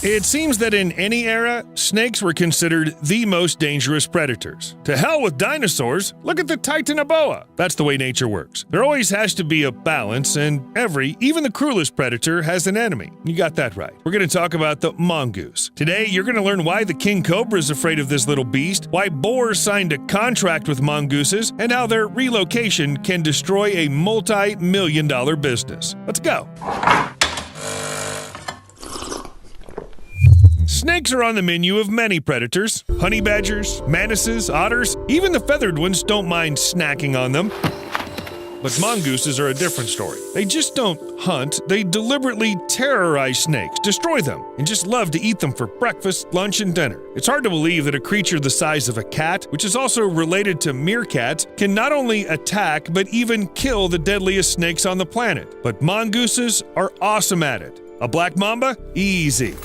It seems that in any era, snakes were considered the most dangerous predators. To hell with dinosaurs, look at the Titanoboa. That's the way nature works. There always has to be a balance, and even the cruelest predator has an enemy. You got that right. We're going to talk about the mongoose. Today, you're going to learn why the king cobra is afraid of this little beast, why boars signed a contract with mongooses, and how their relocation can destroy a multi-million-dollar business. Let's go. Snakes are on the menu of many predators. Honey badgers, manises, otters, even the feathered ones don't mind snacking on them. But mongooses are a different story. They just don't hunt, they deliberately terrorize snakes, destroy them, and just love to eat them for breakfast, lunch, and dinner. It's hard to believe that a creature the size of a cat, which is also related to meerkats, can not only attack but even kill the deadliest snakes on the planet. But mongooses are awesome at it. A black mamba? Easy.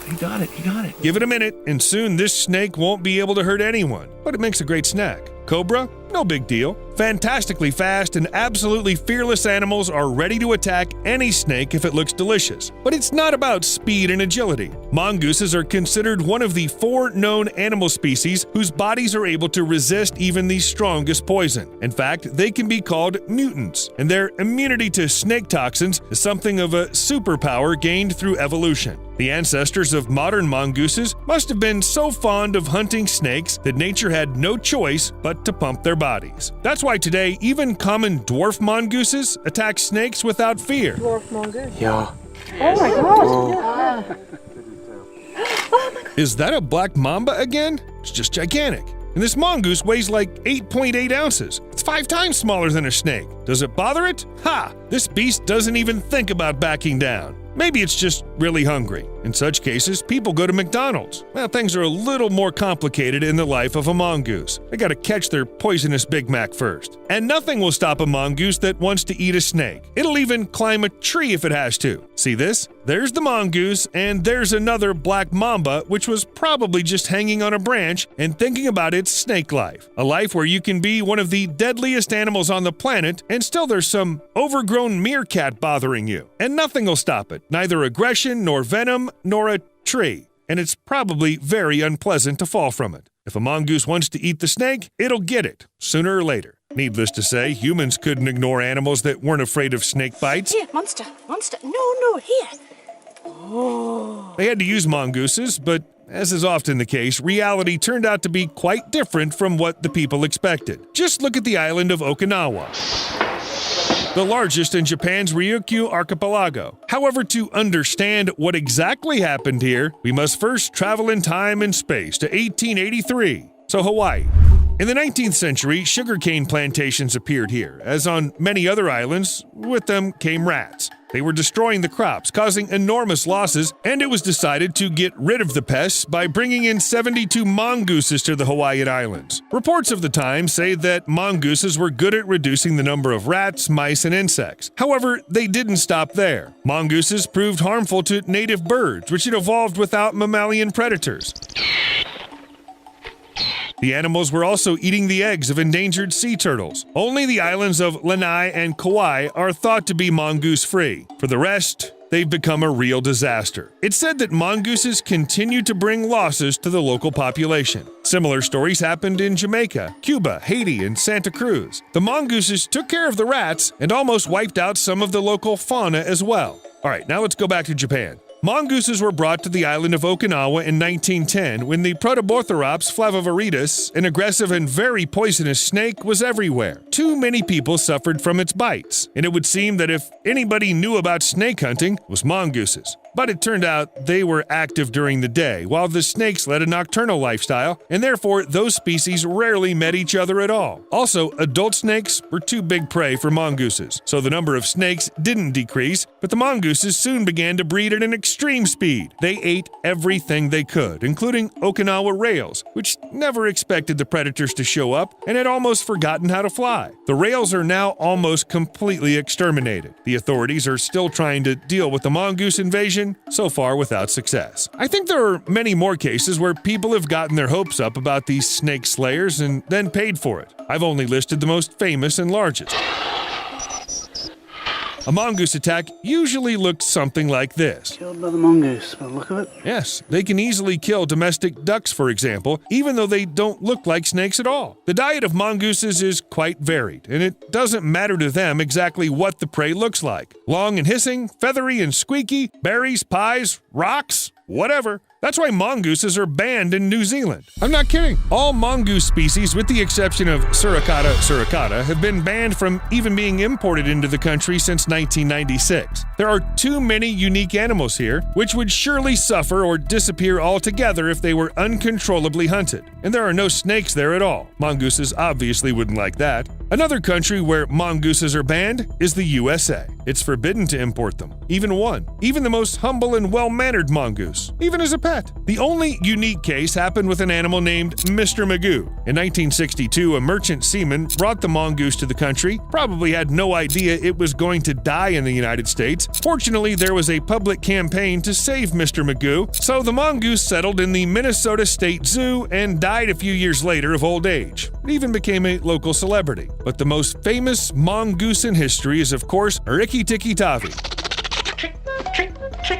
He got it. Give it a minute, and soon this snake won't be able to hurt anyone. But it makes a great snack. Cobra? No big deal. Fantastically fast and absolutely fearless animals are ready to attack any snake if it looks delicious. But it's not about speed and agility. Mongooses are considered one of the 4 known animal species whose bodies are able to resist even the strongest poison. In fact, they can be called mutants, and their immunity to snake toxins is something of a superpower gained through evolution. The ancestors of modern mongooses must have been so fond of hunting snakes that nature had no choice but to pump their bodies. That's why today, even common dwarf mongooses attack snakes without fear. Dwarf mongoose? Yeah. Oh my gosh! Is that a black mamba again? It's just gigantic. And this mongoose weighs like 8.8 ounces. It's 5 times smaller than a snake. Does it bother it? Ha! This beast doesn't even think about backing down. Maybe it's just really hungry. In such cases, people go to McDonald's. Well, things are a little more complicated in the life of a mongoose. They gotta catch their poisonous Big Mac first. And nothing will stop a mongoose that wants to eat a snake. It'll even climb a tree if it has to. See this? There's the mongoose, and there's another black mamba, which was probably just hanging on a branch and thinking about its snake life. A life where you can be one of the deadliest animals on the planet, and still there's some overgrown meerkat bothering you. And nothing will stop it. Neither aggression, nor venom, nor a tree. And it's probably very unpleasant to fall from it. If a mongoose wants to eat the snake, it'll get it, sooner or later. Needless to say, humans couldn't ignore animals that weren't afraid of snake bites. Here, monster. No, here. Oh. They had to use mongooses, but as is often the case, reality turned out to be quite different from what the people expected. Just look at the island of Okinawa, the largest in Japan's Ryukyu archipelago. However, to understand what exactly happened here, we must first travel in time and space to 1883. So Hawaii. In the 19th century, sugarcane plantations appeared here. As on many other islands, with them came rats. They were destroying the crops, causing enormous losses, and it was decided to get rid of the pests by bringing in 72 mongooses to the Hawaiian Islands. Reports of the time say that mongooses were good at reducing the number of rats, mice, and insects. However, they didn't stop there. Mongooses proved harmful to native birds, which had evolved without mammalian predators. The animals were also eating the eggs of endangered sea turtles. Only the islands of Lanai and Kauai are thought to be mongoose-free. For the rest, they've become a real disaster. It's said that mongooses continue to bring losses to the local population. Similar stories happened in Jamaica, Cuba, Haiti, and Santa Cruz. The mongooses took care of the rats and almost wiped out some of the local fauna as well. All right, now let's go back to Japan. Mongooses were brought to the island of Okinawa in 1910 when the Protoborthops flavoviridis, an aggressive and very poisonous snake, was everywhere. Too many people suffered from its bites, and it would seem that if anybody knew about snake hunting, it was mongooses. But it turned out they were active during the day, while the snakes led a nocturnal lifestyle, and therefore those species rarely met each other at all. Also, adult snakes were too big prey for mongooses, so the number of snakes didn't decrease, but the mongooses soon began to breed at an extreme speed. They ate everything they could, including Okinawa rails, which never expected the predators to show up and had almost forgotten how to fly. The rails are now almost completely exterminated. The authorities are still trying to deal with the mongoose invasion, so far without success. I think there are many more cases where people have gotten their hopes up about these snake slayers and then paid for it. I've only listed the most famous and largest. A mongoose attack usually looks something like this. Killed by the mongoose, by the look of it. Yes, they can easily kill domestic ducks, for example, even though they don't look like snakes at all. The diet of mongooses is quite varied, and it doesn't matter to them exactly what the prey looks like. Long and hissing, feathery and squeaky, berries, pies, rocks, whatever. That's why mongooses are banned in New Zealand. I'm not kidding. All mongoose species, with the exception of Suricata suricata, have been banned from even being imported into the country since 1996. There are too many unique animals here, which would surely suffer or disappear altogether if they were uncontrollably hunted. And there are no snakes there at all. Mongooses obviously wouldn't like that. Another country where mongooses are banned is the USA. It's forbidden to import them, even one, even the most humble and well-mannered mongoose, even as a pet. The only unique case happened with an animal named Mr. Magoo. In 1962, a merchant seaman brought the mongoose to the country, probably had no idea it was going to die in the United States. Fortunately, there was a public campaign to save Mr. Magoo, so the mongoose settled in the Minnesota State Zoo and died a few years later of old age. It even became a local celebrity. But the most famous mongoose in history is, of course, Rikki Tikki Tavi,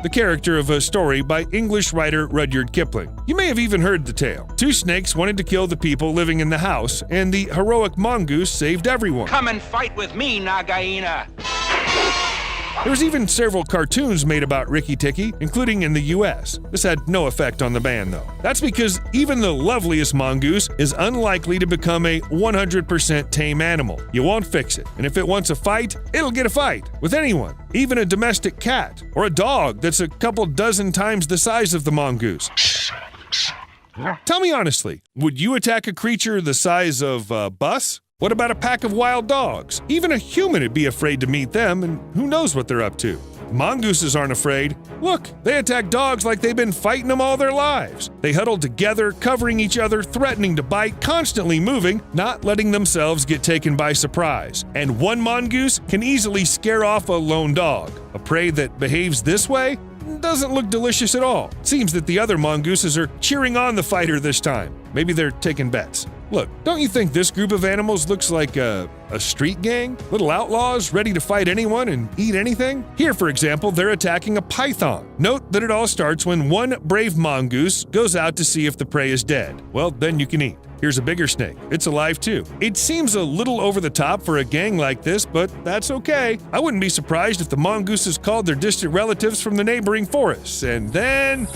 the character of a story by English writer Rudyard Kipling. You may have even heard the tale. Two snakes wanted to kill the people living in the house, and the heroic mongoose saved everyone. Come and fight with me, Nagaina. There was even several cartoons made about Rikki Tikki, including in the US. This had no effect on the ban, though. That's because even the loveliest mongoose is unlikely to become a 100% tame animal. You won't fix it, and if it wants a fight, it'll get a fight with anyone, even a domestic cat or a dog that's a couple dozen times the size of the mongoose. Tell me honestly, would you attack a creature the size of a bus? What about a pack of wild dogs? Even a human would be afraid to meet them, and who knows what they're up to. Mongooses aren't afraid. Look, they attack dogs like they've been fighting them all their lives. They huddle together, covering each other, threatening to bite, constantly moving, not letting themselves get taken by surprise. And one mongoose can easily scare off a lone dog. A prey that behaves this way doesn't look delicious at all. It seems that the other mongooses are cheering on the fighter this time. Maybe they're taking bets. Look, don't you think this group of animals looks like a street gang? Little outlaws ready to fight anyone and eat anything? Here, for example, they're attacking a python. Note that it all starts when one brave mongoose goes out to see if the prey is dead. Well, then you can eat. Here's a bigger snake. It's alive too. It seems a little over the top for a gang like this, but that's okay. I wouldn't be surprised if the mongooses called their distant relatives from the neighboring forests, and then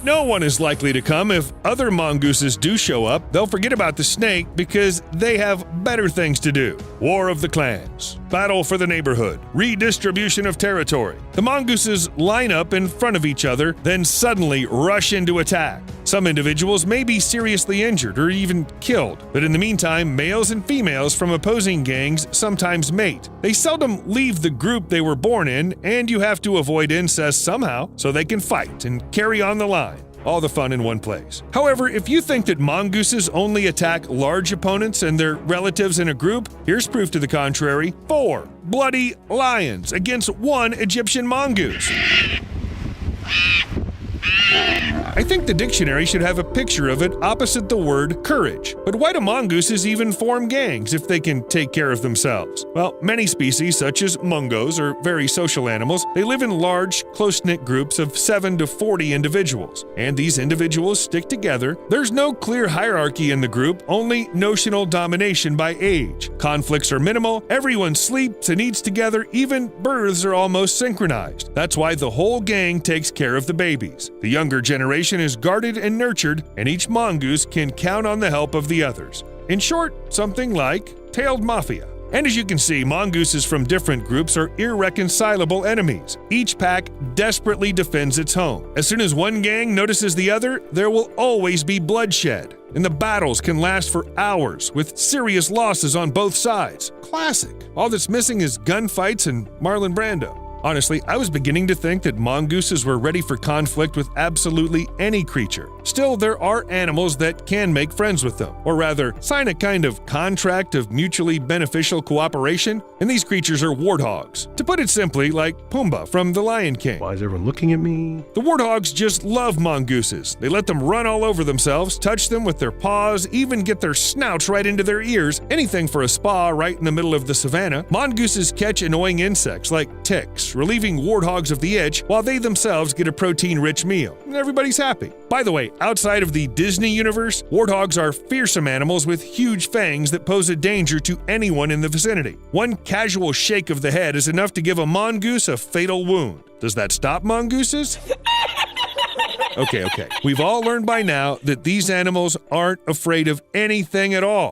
no one is likely to come. If other mongooses do show up, they'll forget about the snake because they have better things to do. War of the clans, battle for the neighborhood, redistribution of territory. The mongooses line up in front of each other, then suddenly rush into attack. Some individuals may be seriously injured or even killed, but in the meantime, males and females from opposing gangs sometimes mate. They seldom leave the group they were born in, and you have to avoid incest somehow so they can fight and carry on the line. All the fun in one place. However, if you think that mongooses only attack large opponents and their relatives in a group, here's proof to the contrary. 4 bloody lions against 1 Egyptian mongoose. I think the dictionary should have a picture of it opposite the word courage. But why do mongooses even form gangs if they can take care of themselves? Well, many species, such as mungos, are very social animals. They live in large, close-knit groups of 7 to 40 individuals, and these individuals stick together. There's no clear hierarchy in the group, only notional domination by age. Conflicts are minimal, everyone sleeps and eats together, even births are almost synchronized. That's why the whole gang takes care of the babies. The younger generation is guarded and nurtured, and each mongoose can count on the help of the others. In short, something like tailed mafia. And as you can see, mongooses from different groups are irreconcilable enemies. Each pack desperately defends its home. As soon as one gang notices the other, there will always be bloodshed. And the battles can last for hours, with serious losses on both sides. Classic. All that's missing is gunfights and Marlon Brando. Honestly, I was beginning to think that mongooses were ready for conflict with absolutely any creature. Still, there are animals that can make friends with them, or rather, sign a kind of contract of mutually beneficial cooperation, and these creatures are warthogs. To put it simply, like Pumbaa from The Lion King. Why is everyone looking at me? The warthogs just love mongooses. They let them run all over themselves, touch them with their paws, even get their snouts right into their ears, anything for a spa right in the middle of the savannah. Mongooses catch annoying insects like ticks, relieving warthogs of the itch while they themselves get a protein-rich meal. And everybody's happy. By the way, outside of the Disney universe, warthogs are fearsome animals with huge fangs that pose a danger to anyone in the vicinity. One casual shake of the head is enough to give a mongoose a fatal wound. Does that stop mongooses? Okay. We've all learned by now that these animals aren't afraid of anything at all.